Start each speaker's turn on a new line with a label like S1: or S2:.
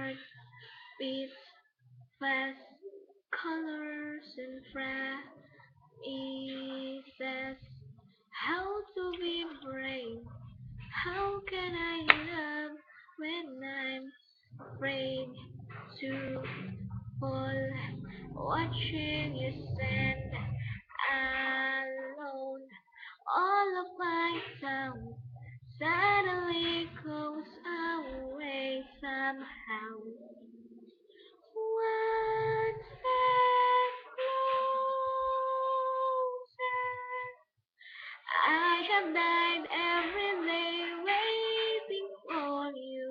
S1: heart beats fast, colors and phrases. How to be brave? How can I love when I'm afraid to fall? Watching you stand alone, all of my sound suddenly goes away somehow. One step closer. I have died every day waiting for you.